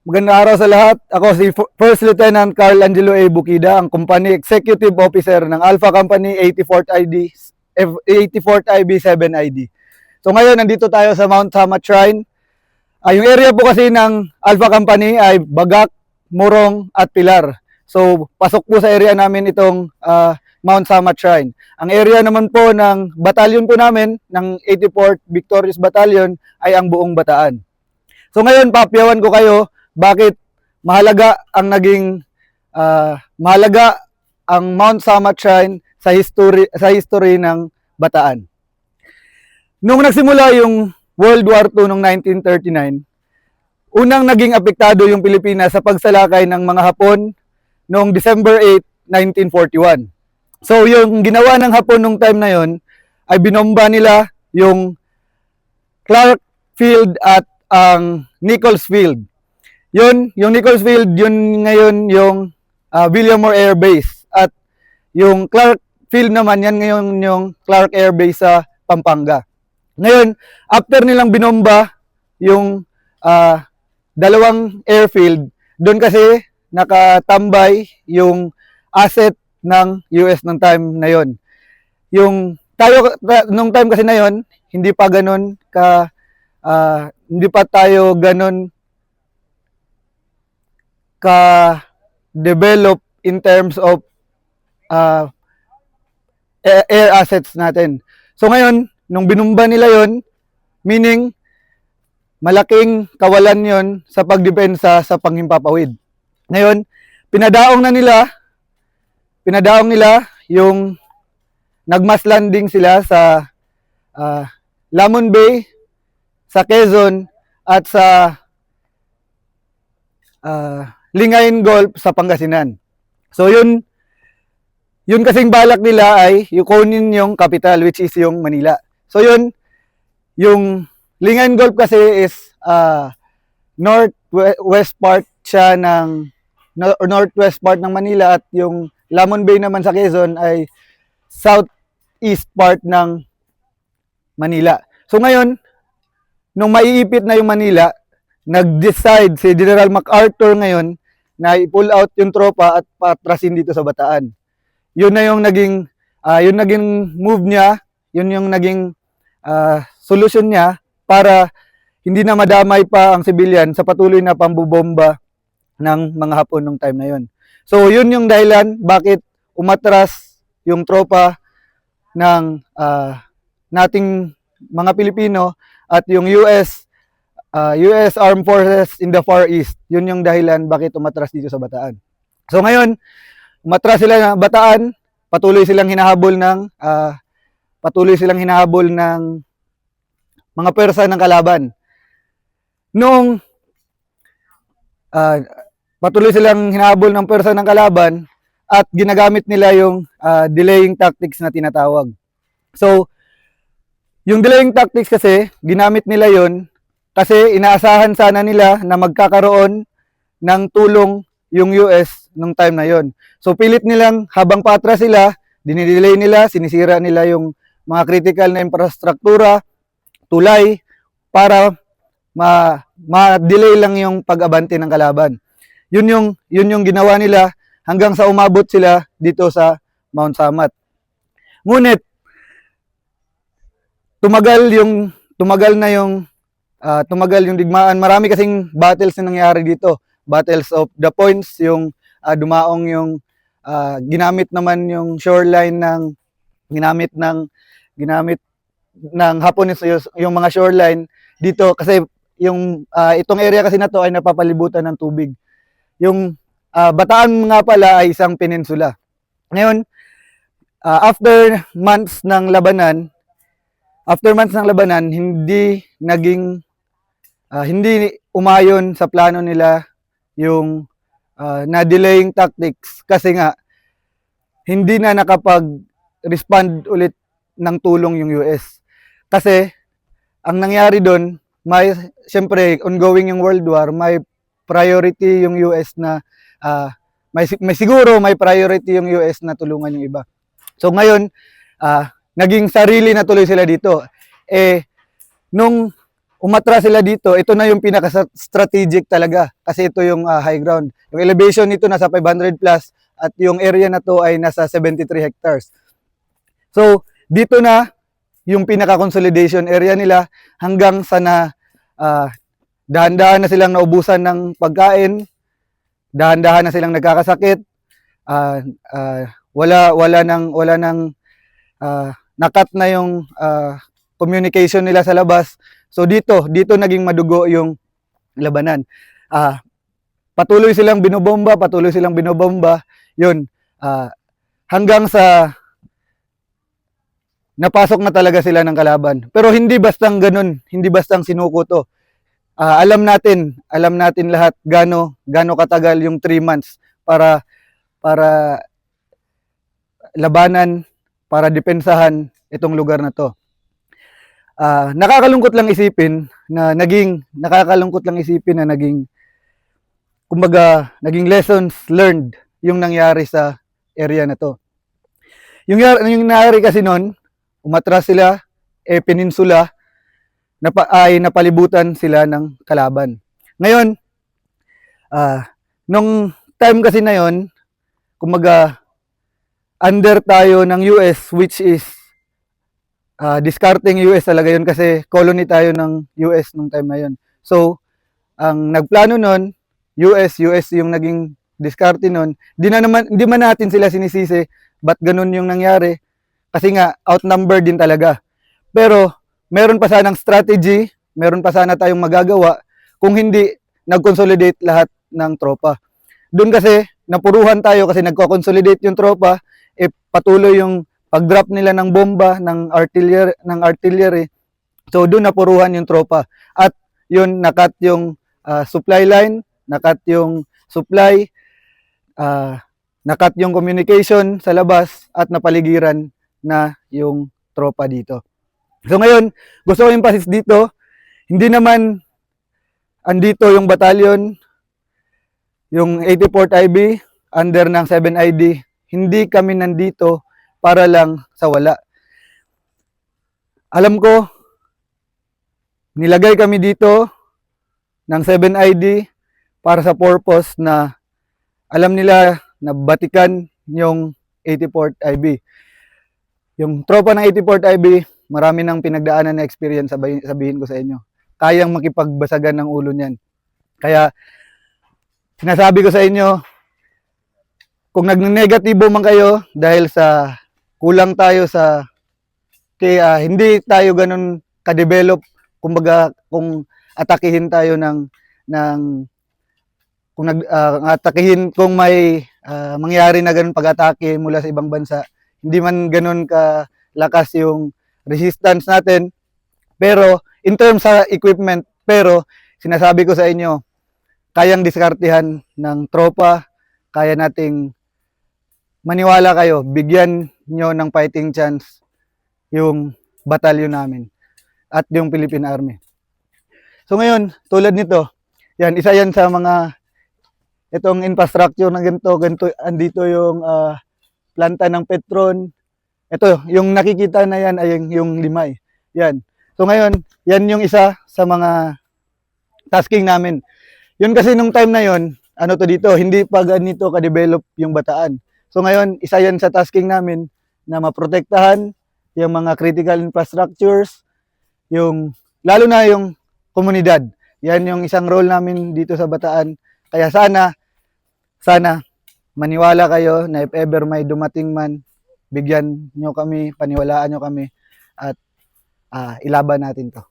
Magandang araw sa lahat. Ako si First Lieutenant Carl Angelo A. Bukida, ang Company Executive Officer ng Alpha Company 84th ID, 84th IB 7 ID. So ngayon, nandito tayo sa Mount Samat Shrine. Yung area po kasi ng Alpha Company ay Bagak, Morong at Pilar. So pasok po sa area namin itong Mount Samat Shrine. Ang area naman po ng batalyon po namin, ng 84th Victorious Battalion, ay ang buong Bataan. So ngayon, papayawan ko kayo bakit mahalaga ang Mount Samat Shrine sa history ng Bataan. Nung nagsimula yung World War II noong 1939, unang naging apektado yung Pilipinas sa pagsalakay ng mga Hapon noong December 8, 1941. So yung ginawa ng Hapon nung time na yon ay binomba nila yung Clark Field at ang Nichols Field. Yung Nichols Field, yun ngayon yung Villamor Air Base. At yung Clark Field naman, yan ngayon yung Clark Air Base sa Pampanga. Ngayon, after nilang binomba yung dalawang airfield, doon kasi nakatambay yung asset ng US ng time na yon. Yung tayo, nung time kasi na yon, hindi pa tayo ganun ka-develop in terms of air assets natin. So ngayon, nung binumba nila yon, meaning malaking kawalan yon sa pagdepensa sa panghimpapawid. Ngayon, pinadaong nila yung nagmass landing sila sa Lamon Bay, sa Quezon, at sa Lingayen Gulf sa Pangasinan. So yun kasing balak nila ay kunin yung capital, which is yung Manila. So yun, yung Lingayen Gulf kasi is northwest part siya ng northwest part ng Manila, at yung Lamon Bay naman sa Quezon ay southeast part ng Manila. So ngayon, nung maiipit na yung Manila, nag-decide si General MacArthur ngayon na i-pull out yung tropa at patrasin dito sa Bataan. Yun na yung naging move niya, yun yung naging solusyon niya para hindi na madamay pa ang civilian sa patuloy na pambubomba ng mga Hapon nung time na yun. So yun yung dahilan bakit umatras yung tropa ng nating mga Pilipino at yung US Armed Forces in the Far East. Yun yung dahilan bakit umatras dito sa Bataan. So ngayon, umatras sila na Bataan, patuloy silang hinahabol ng mga persa ng kalaban. Noong patuloy silang hinahabol ng persa ng kalaban at ginagamit nila yung delaying tactics na tinatawag. So, yung delaying tactics kasi, ginamit nila yon kasi inaasahan sana nila na magkakaroon ng tulong yung US nung time na yon. So pilit nilang habang patras sila, dinidelay nila, sinisira nila yung mga critical na infrastruktura, tulay, para ma-delay lang yung pag-abante ng kalaban. Yun yung ginawa nila hanggang sa umabot sila dito sa Mount Samat. Ngunit tumagal yung digmaan. Marami kasing battles na nangyari dito. Battles of the Points, yung dumaong yung ginamit naman yung shoreline ginamit ng Hapon yung mga shoreline dito kasi yung itong area kasi na to ay napapalibutan ng tubig. Yung Bataan nga pala ay isang peninsula. Ngayon, after months ng labanan, hindi umayon sa plano nila yung na-delaying tactics kasi nga hindi na nakapag-respond ulit ng tulong yung US. Kasi ang nangyari doon, siyempre ongoing yung World War, may priority yung US na may priority yung US na tulungan yung iba. So ngayon, naging sarili na tuloy sila dito. Nung umatras sila dito, ito na yung pinaka-strategic talaga kasi ito yung high ground. Yung elevation nito nasa 500 plus at yung area na to ay nasa 73 hectares. So, dito na yung pinaka-consolidation area nila hanggang sa dahan-dahan na silang naubusan ng pagkain, dahan-dahan na silang nagkakasakit, wala nang nakat na yung communication nila sa labas. So dito naging madugo yung labanan. Patuloy silang binobomba. Yun, hanggang sa napasok na talaga sila ng kalaban. Pero hindi bastang ganun, hindi bastang sinuko to. Alam natin lahat gaano katagal yung 3 months para labanan, para depensahan itong lugar na to. Nakakalungkot lang isipin na naging kumbaga naging lessons learned yung nangyari sa area na to. Yung nangyari kasi noon, umatras sila, peninsula, ay napalibutan sila ng kalaban. Ngayon, nung time kasi na yon, kumbaga under tayo ng US, which is discarding US talaga yun kasi colony tayo ng US nung time na yun. So, ang nagplano nun, US yung naging diskarte nun. Di man natin sila sinisisi, ba't ganun yung nangyari? Kasi nga, outnumbered din talaga. Pero, meron pa sanang strategy, meron pa sana tayong magagawa kung hindi nag-consolidate lahat ng tropa. Doon kasi, napuruhan tayo kasi nagko-consolidate yung tropa, patuloy yung pag-drop nila ng bomba, ng artillery. So, doon napuruhan yung tropa. At yun, nakat yung supply line, nakat yung supply, nakat yung communication sa labas, at napaligiran na yung tropa dito. So ngayon, gusto ko emphasis dito, hindi naman andito yung batalyon, yung 84th IB, under ng 7ID, hindi kami nandito para lang sa wala. Alam ko, nilagay kami dito ng 7ID para sa purpose na alam nila na batikan yung 84th IB. Yung tropa ng 84th IB, marami nang pinagdaanan na experience, sabihin ko sa inyo. Kayang makipagbasagan ng ulo niyan. Kaya, sinasabi ko sa inyo, kung nag-negatibo man kayo dahil sa kulang tayo kaya hindi tayo ganun ka-develop, kumbaga kung atakihin tayo kung may mangyari na ganun pag-atake mula sa ibang bansa, hindi man ganun kalakas yung resistance natin, pero in terms sa equipment, pero sinasabi ko sa inyo, kayang diskartehan ng tropa, kaya nating maniwala kayo, bigyan nyo ng fighting chance yung batalyon namin at yung Philippine Army. So ngayon, tulad nito, isa yan sa mga itong infrastructure na ganito, andito yung planta ng Petron. Ito, yung nakikita na yan ay yung Limay. Yan. So ngayon, yan yung isa sa mga tasking namin. Yun kasi nung time na yon, ano to dito, hindi pa ganito ka-develop yung Bataan. So ngayon, isa yan sa tasking namin na maprotektahan yung mga critical infrastructures, lalo na yung komunidad. Yan yung isang role namin dito sa Bataan. Kaya sana maniwala kayo na if ever may dumating man, bigyan nyo kami, paniwalaan nyo kami at ilaban natin to.